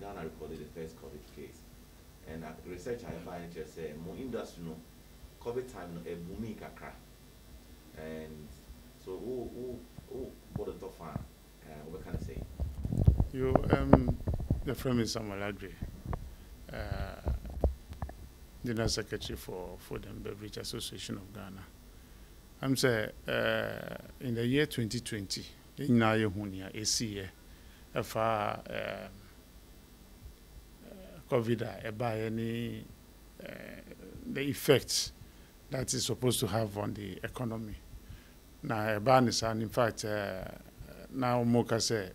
Ghana recorded the first COVID case. And research I find just say more industry no COVID time no a booming kakra. And so what the top fan what can I say? You the friend is Samuel Aggrey, General Secretary for Food and Beverage Association of Ghana. I'm say in the year 2020, in Nayohunia, ACA, far COVID by any the effects that is supposed to have on the economy. Now, and in fact, now Moka say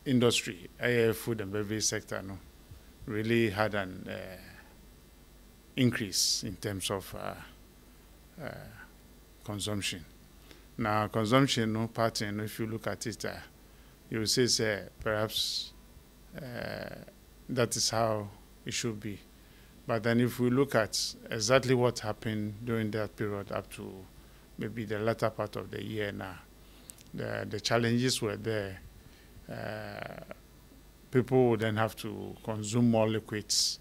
industry, food and beverage sector, no, really had an increase in terms of consumption. Now, consumption, no pattern, if you look at it, you will say perhaps that is how it should be. But then if we look at exactly what happened during that period up to maybe the latter part of the year now, the challenges were there. People would then have to consume more liquids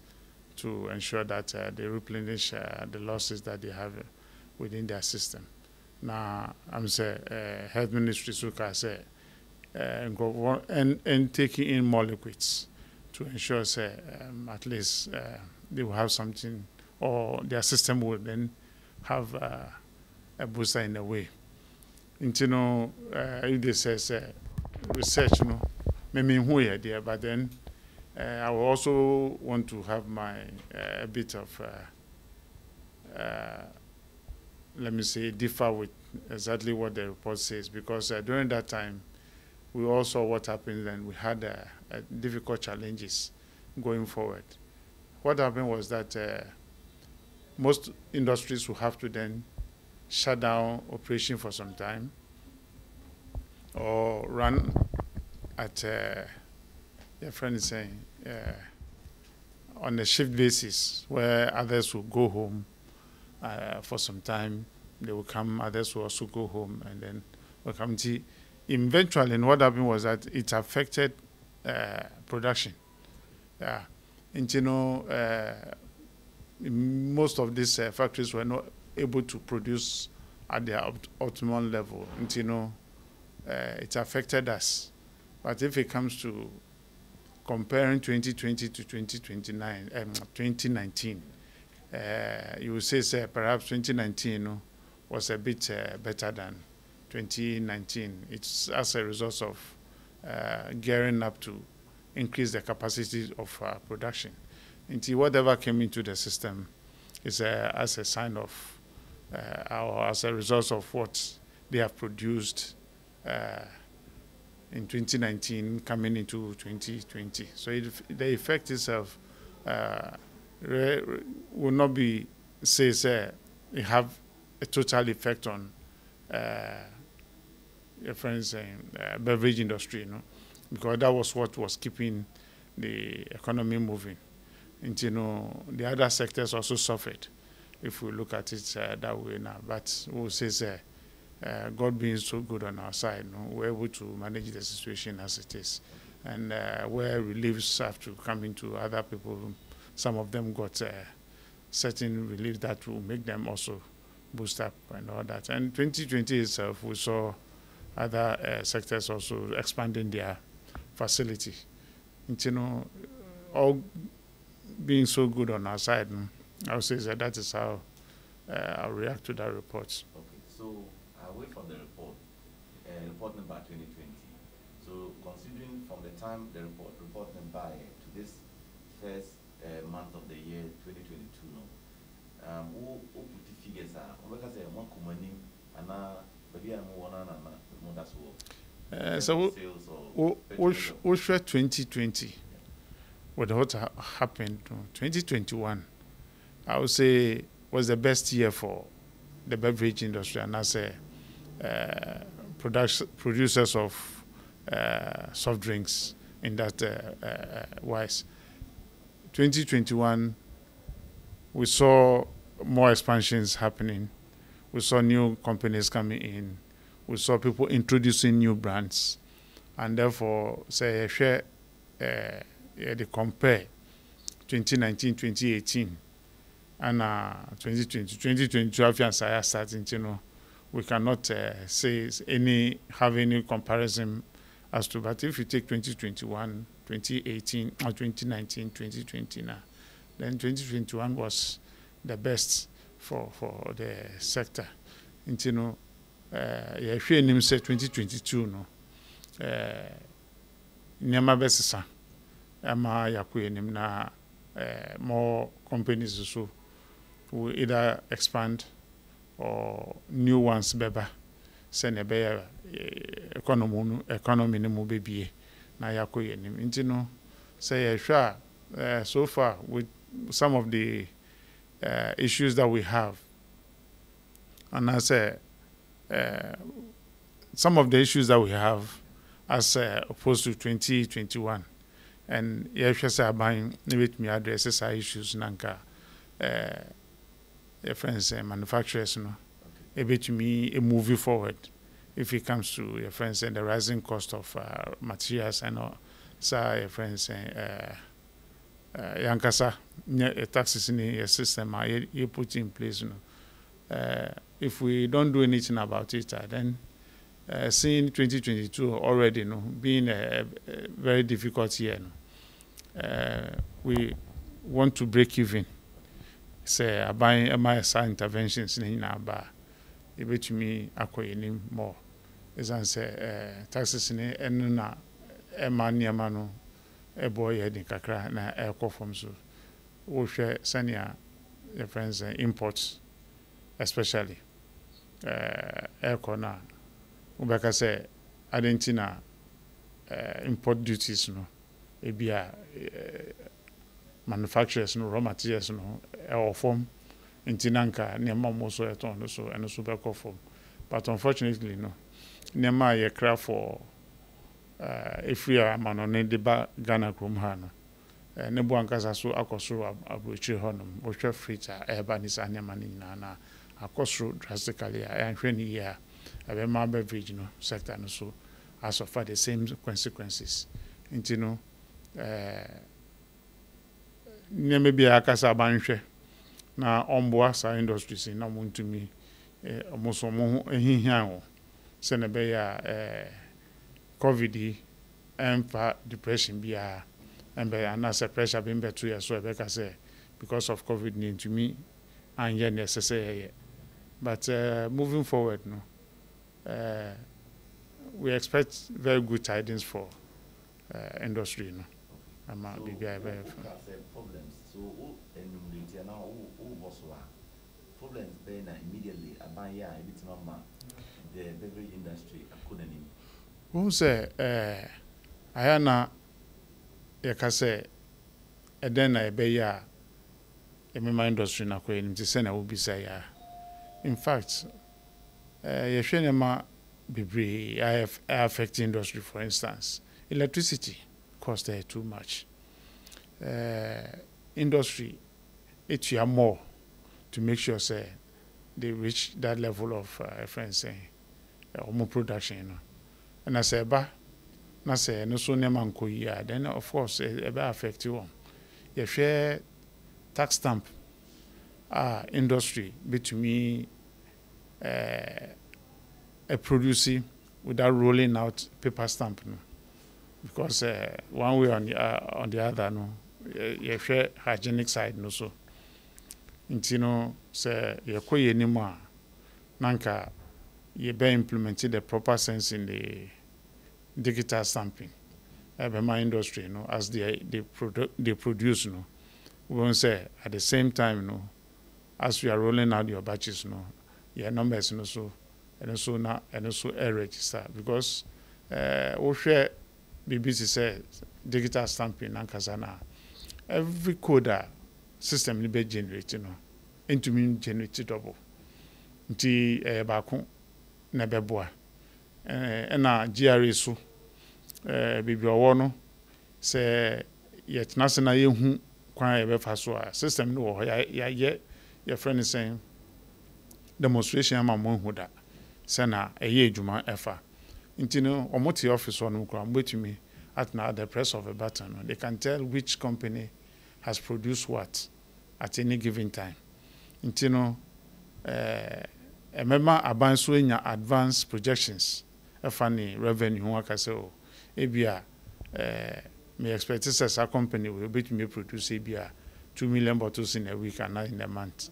to ensure that they replenish the losses that they have within their system. Now, I'm saying health ministry suka say and taking in more liquids to ensure at least they will have something, or their system will then have a booster in a way. And, you know, if they say research, you know, maybe who are there, but then I will also want to have my a bit of let me say differ with exactly what the report says, because during that time we all saw what happened and we had difficult challenges going forward. What happened was that most industries will have to then shut down operation for some time or run at, your friend is saying, on a shift basis, where others will go home for some time. They will come, others will also go home, and then will come to. Eventually, and what happened was that it affected production. Yeah. And you know, most of these factories were not able to produce at their optimal level. And you know, it affected us. But if it comes to comparing 2020 to 2019, you will say perhaps 2019, you know, was a bit better than 2019. It's as a result of gearing up to increase the capacity of production. Until whatever came into the system is as a sign of, or as a result of what they have produced in 2019 coming into 2020. So the effect itself will not be, say, it have a total effect on your friends saying beverage industry, you know, because that was what was keeping the economy moving. And you know, the other sectors also suffered, if we look at it that way now. But we'll say, God being so good on our side, you know, we're able to manage the situation as it is. And where reliefs have to come into other people, some of them got certain relief that will make them also boost up and all that. And 2020 itself, we saw other sectors also expanding their facility. And, you know, all being so good on our side, I would say that is how I'll react to that report. Okay, so I'll wait for the report, report number 2020. So considering from the time the report number to this first month of the year 2022, no, who put the figures are, because one commanding and maybe I'm one and that's all. So we share 2020. What happened? 2021, I would say, was the best year for the beverage industry, and as a producers of soft drinks in that wise. 2021, we saw more expansions happening. We saw new companies coming in. We saw people introducing new brands. and therefore say share the compare 2019-2018 and 2020-2022 after starting, you know, we cannot say have any comparison as to. But if you take 2021, 2018, or 2019, 2020 now, then 2021 was the best for the sector. And you know, yeah, if you say 2022 no, nyama besisa, ama yakuye na more companies also will either expand or new ones beba send a better economy no mo bebie na yakuye nim. Nti no say sure so far with some of the issues that we have, and I say some of the issues that we have as opposed to 2021, and yes, say buying with me addresses our issues nanka friends manufacturers no a bit to me a movie forward if it comes to your friends and the rising cost of materials and all. So your friends yankasa taxes in your system you put in place, you know. If we don't do anything about it, then seeing 2022 already, you know, being a very difficult year, you know, we want to break even. Say buying MISA interventions in our able to me acquiring more. As I say, taxes in na emaniamano a boy heading kakra na airco from so. We share senior your friends imports, especially airco na. Ubeka say Argentina import duties no ebia manufacturers no raw materials no or form intinanka nema mo so eton so and so back form, but unfortunately no nema ye craft for if we are man on the ba Ghana krom ha no ne bo ankasa so akosoro abrochi honum wo hwe frita ebanis anema ni na akosoro drastically anhwe ni ya abema beverage no sector no so as of the same consequences. Into no nyame bia akasa banhwe na omboa sa industries na montumi omoso mo ehihian wo se ne be ya covid empa depression bia embe anasa pressure be betu ya so e be ka say because of covid to me and yeah necessary, but moving forward no we expect very good tidings for industry no. Ama bibia be problems so enumerate now problems then immediately aban ya ebitima ma the beverage industry akonanim. Who say ayana yakase eden na ebe ya emema industry na kwe nimti se na obi say ya. In fact yehwe ma bebre affect industry. For instance, electricity cost too much. Industry it you more to make sure say they reach that level of friends saying more production, you know. And I say ba na say no so nema nko yi, then of course it be affect you. You share tax stamp industry between a producing without rolling out paper stamp, no. Because one way on the other, no, you share hygienic side, no so. You know, say you koye ni mo nanka you be implemented the proper sense in the digital stamping. My industry, you know, as they produce, you know, we won't say at the same time, you know, as we are rolling out your batches, you know, your numbers, you know, so and also register, because we share BBC say digital stamping and kazana every coder system ni be generate, you know, into me generate double nti baako na beboa na GRA so bibi owo no say yet national yehu kwan ye be fa so a system no wo ya your friend is saying demonstration ama mo hu da say na eye adwuma efa Into no omoti office on to me at now the press of a button. They can tell which company has produced what at any given time. Into no remember advance when your advanced projections a funny revenue work I say oh ebia me expect as a company will be to me produce ebia 2 million bottles in a week and not in a month.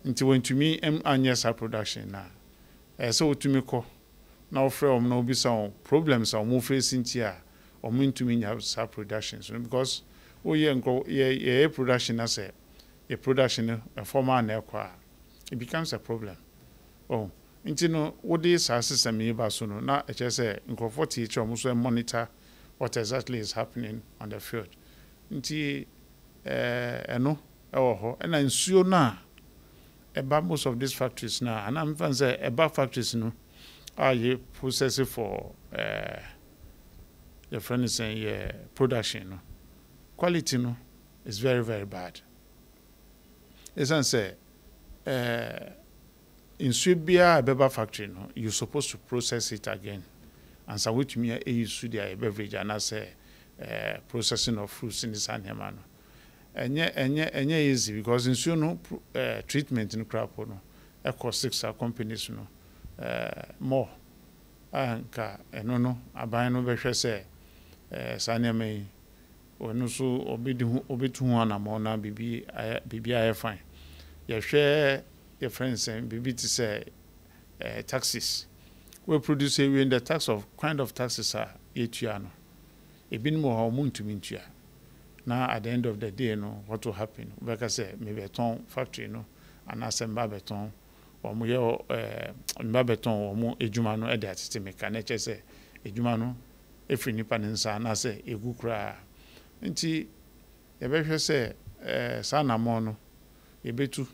Into when to me annual production now. So to me call now from no be some problems or more facing here or mean to me have productions because oh yeah production as a production a former and it becomes a problem. Oh, into no what is our system in now I just say in teacher almost monitor what exactly is happening on the field. Into no and I ensure now about most of these factories now and I'm fans about factories no are you processing for the friend is saying production no quality no is very very bad. As I say in Sweden Beba factory no you're supposed to process it again and so which me a Sweden beverage and I say processing of fruits in the San Hermano and easy because in Sweden treatment in crop no eco 6 companies no more anka eno no aban no behwe se saneme onu so obetu ho anamo na bibi aye fine ye hwe your friends and bibi to say taxes we produce we in the tax of kind of taxes are etua no ebin mo ha omuntu mintua na at the end of the day no what will happen because say me beton factory no and assemble beton omo ye mba beton omo ejuma no e dey atete mechanic say ejuma no efri nipa nsa na say egu kra nti ye behwe say sanamo no ye betu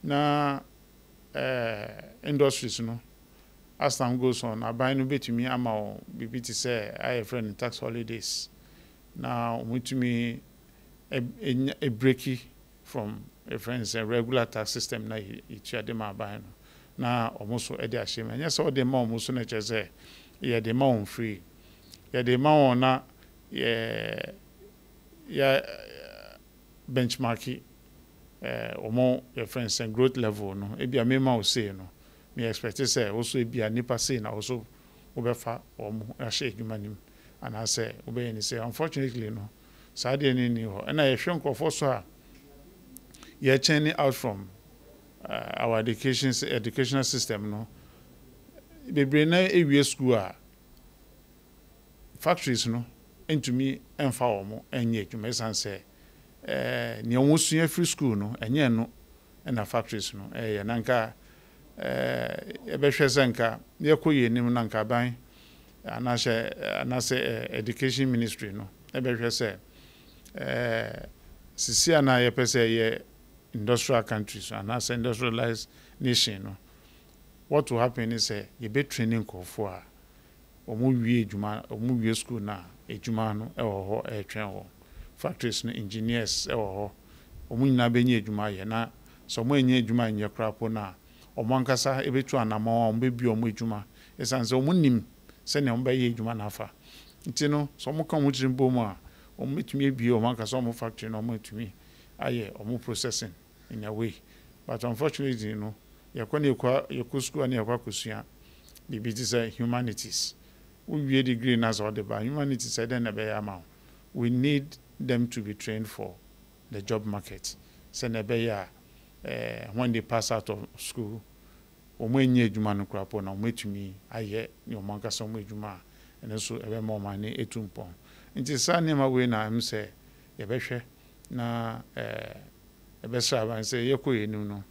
na industries no as time goes on aban no betumi ama bibi ti say I friend tax holidays now mutumi a breaky from a friends a regular tax system na itua dem aban no na almost e dey ashame anya so dem almost na chese ye dem on free ye dem on na ya benchmark omo your friends and growth level no e bia me ma o say no me expect say also e bia nipa say na also obefa omo ahye adwumanim and I say obey ni say unfortunately no sade ni ho na ye hwe nkofo so a ye churning out from our educational system no bebre na ewie school a factories no into me emfa omo enye adwuma san say ni omusua free school no enye no na factories no ye nanka ebehwe senka ye koye nim nanka ban anase education ministry no ebehwe se sisi ana ye pese ye industrial countries anase industrialized nation no what will happen is you be training kofo a omo wie adwuma omo wie school na adwuma no ho twen ho factories no engineers ho omo nyina be nye adwuma ye na so mo enye adwuma nye krapo na omo ankasa ebetu anama omo be bi omo adwuma esanse omo nim se ne omo be ye adwuma na afa nti no so mo kan mo tirimbo mu a omo metumi bi omo ankasa omo factory no omo etumi aye omo processing in a way but unfortunately no yakoni yakwa school ani yakwa kusua bibi ti say humanities we wie degree na so the ba humanities say then na be ya we need them to be trained for the job market say na be ya when they pass out of school omo enye adwuma no krapo na omo etumi aye ni omo ankasa omo adwuma ene so ebe mo man ni etumpon nti sa ne ma we na am say ye behwe na ebe sha ban say ye koye nim no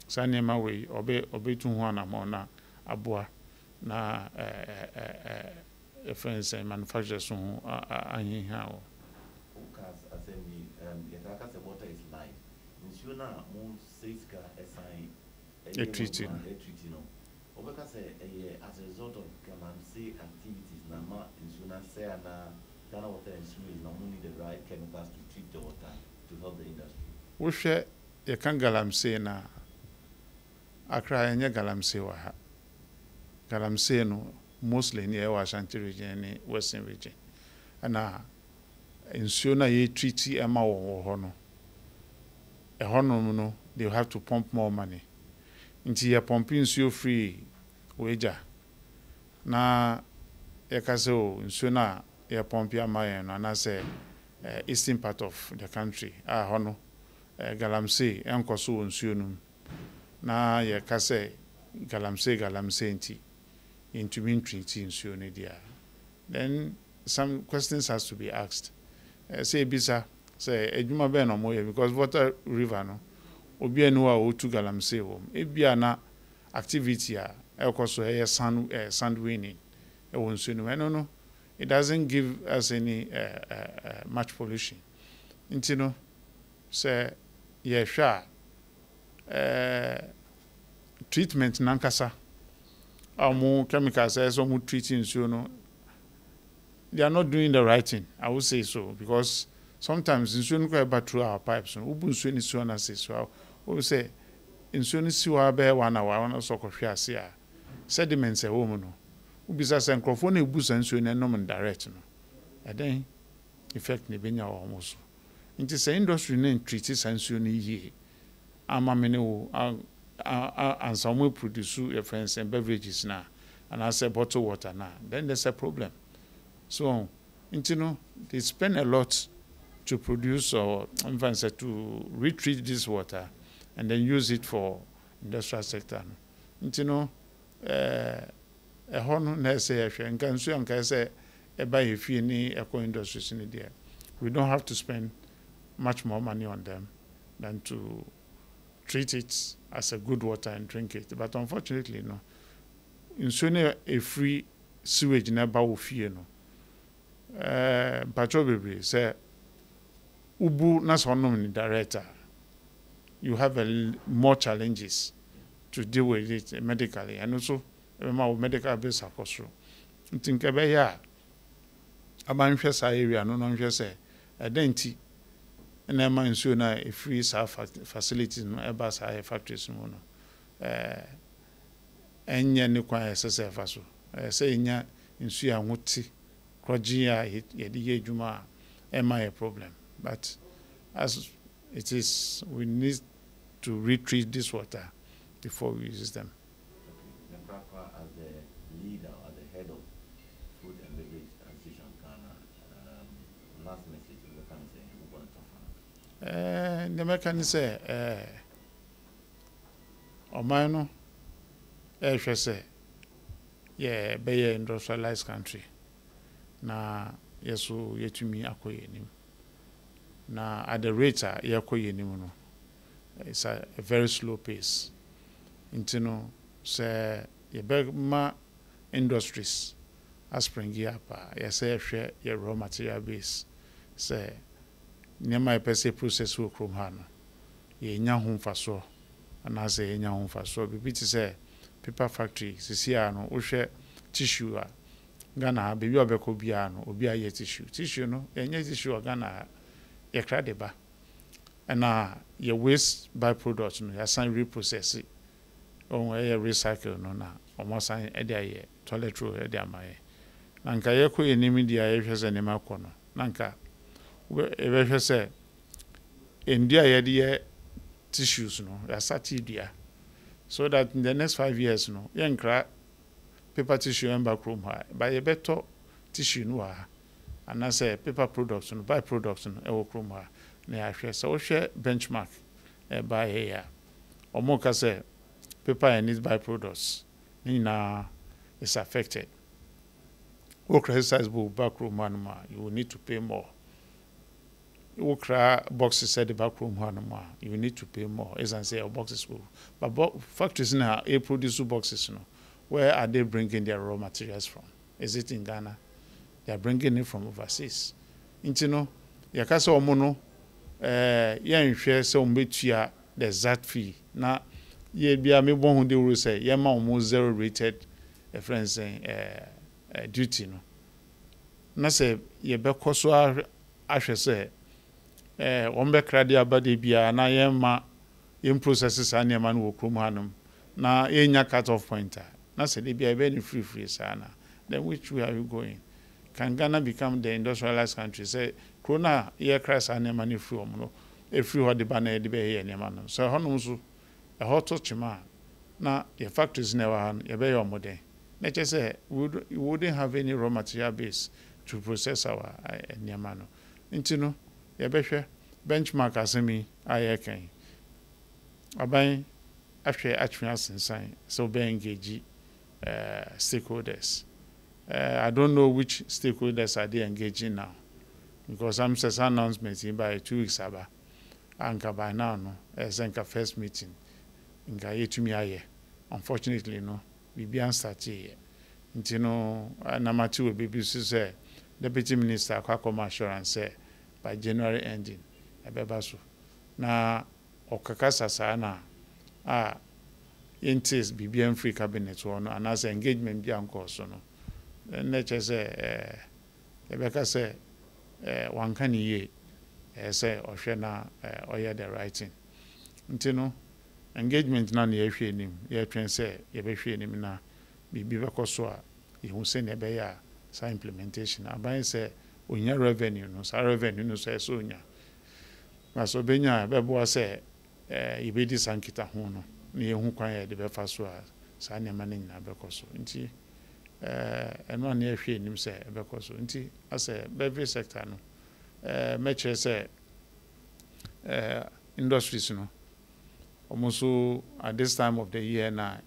sa ne ma we obetu ho anamo na aboa na friends and manufacturers so anyi ha o cars assembly the cars water is life ensure na mo safeguard assign a treaty no obeka say as a result of galamsey activities na ma ensure say na Ghana water ensure is not only the right chemicals to treat the water to help the industry we share ye kan galamsey na Accra enye galamsey wa ha galamsey no mostly near Ashanti region and Western region. And in Siona ye treaty Emma or Hono. A Hono no, they'll have to pump more money. Into your pumping so free wager. Na Yakaso in Siona ye pump your mayan and I say eastern part of the country. Hono Galamsey, Enkoso and Sionum. Na Yakase Galamsey nti into mean treaty in Sionidia. Then some questions has to be asked. Say Bisa, say Ejuma Ben or Moye, because water river no obi enua o to Galamsey wom. Ebia na activity elkoso sand winning. E won Sionu. No. It doesn't give us any much pollution. Intino say sure. Treatment nankasa more chemicals as some treating so they are not doing the right thing. I would say so because sometimes insurance go about through our pipes. Ubu insurance so na say so. We say insurance si wa be 1 hour na so kohwe ase a sediments e wo mu no. Ubi sa say nkrofo na ebu san insurance no man direct no. Eden effect ne benya wo mo so. Nti say industry na treat san insurance yie. Ama mene wo and some will produce your friends and beverages now, and I say bottled water now, then there's a problem. So, they spend a lot to produce or to retreat this water and then use it for industrial sector. A honor necessary and can say buy a few eco industries in India. We don't have to spend much more money on them than to treat it as a good water and drink it. But unfortunately, no. In Sone a free sewage never will fear no. Patrol say Ubu Nasonom director. You have more challenges to deal with it medically and also medical base across. I think about ya about area no say a denti. And then man so na a free facilities no ebas high factories no enya ne kwan SSF aso say nya nsu ya nwoti kroji ya ye de adwuma a problem, but as it is we need to retreat this water before we use them. Okay. As the leader or the head of Food and Beverage Association Ghana, last message we can say we want to the American say, Omano, say, yeah, be an industrialized country. Na yesu yetumi akoye nim. Na at the rate yakoye nim no, it's a very slow pace. Intino say yebema industries aspringi apa. Yese share your raw material base. Say Nema pese process wo krom ha no ye nya ho mfaso ana say ye nya ho mfaso bibi ti say paper factory sisia no wo hwe tissue a Ghana bebi obeko bia no obi aye tissue no enye tissue Ghana ye kra de ba ana ye waste byproduct no ya san reprocess on ye recycle no na omo san e de aye toilet roll e de amaye nanka ye ko enimi dia ye hwese ne makono nanka we say India yedi tissues no yasati dia so that in the next 5 years no yenkra paper tissue emba chrome ha by a better tissue no ha and I say paper products no by products no e wo chrome ha na ya so we share benchmark by here omoka say paper and its byproducts na is affected work size back room man you will need to pay more. You boxes said the back room you need to pay more. As I say, boxes will. But factories now produce boxes. No, where are they bringing their raw materials from? Is it in Ghana? They are bringing it from overseas. Intino, yakasa omono, share so mbetia the exact fee. Na ye be a me bon who they will say ye ma almost zero rated friends saying duty no. Na say ye be koso ahwe say ombe kradi abade bia na yema yem processes anema no krom hanum na enya cut off pointer na se de bia be ni free sana then which way are you going? Can Ghana become the industrialized country? Say, Corona, year crash, and money from no, if you had the banner, the bay, and Yamano. So, Honosu, a hot touchima. Now, your factories never had a bay or more day. Let's just say, we wouldn't have any raw material base to process our Yamano. Intino, your better benchmark as me, I can. I buy actually sign, so be engaged stakeholders. I don't know which stakeholders are they engaging now, because I'm saying announcement by 2 weeks ago, and by now no, as first meeting, in Gaye unfortunately no, we be started. You know, number 2 will be say Deputy Minister Kwakoma assurance say by January ending, ebebaso. Na okakasa sana intis BBM free cabinet one and as engagement be anko so no. Nature say ebeka say one can ye say oshena oya the writing. Ntino engagement na ye hwe nim ye twen say ye be hwe nim na bibi beko so a ye hu say ne be ya sa implementation aban say onya revenue no sa revenue no say so onya maso benya bebo say ibedi sankita ho no na ye hu kwan ye de be fa so a sa ne ma ne nyina beko so nti eno na ye hwe nim say beko so nti as a beverage sector no meche say industries no almost at this time of the year now,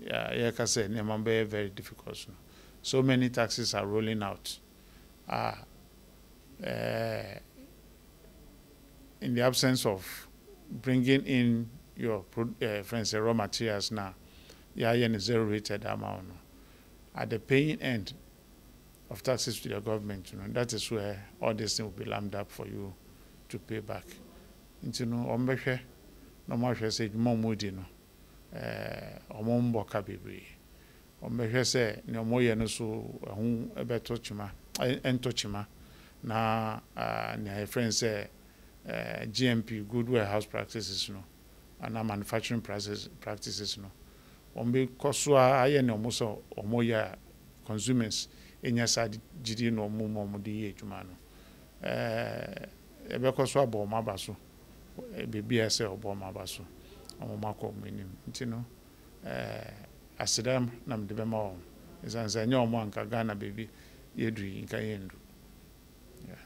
yeah, can say very, very difficult. So many taxes are rolling out. In the absence of bringing in your friends, raw materials now, yeah, in a zero-rated amount. At the paying end of taxes to the government, that is where all this thing will be lammed up for you to pay back. You know, no more say more moody no omomboka bebre omehwe say ne omoye no so hu ebeto chima entochima na ne friends say GMP good warehouse practices no and manufacturing practices no ombe koso aye ne omoso omoya consumers enya sad gidi no omo de ye adwuma no ebekoso abo mabaso baby I say Obama baso omako minim nti no asidam nam de bema o izanza nya omo anka Ghana baby yedri nka yendu yeah.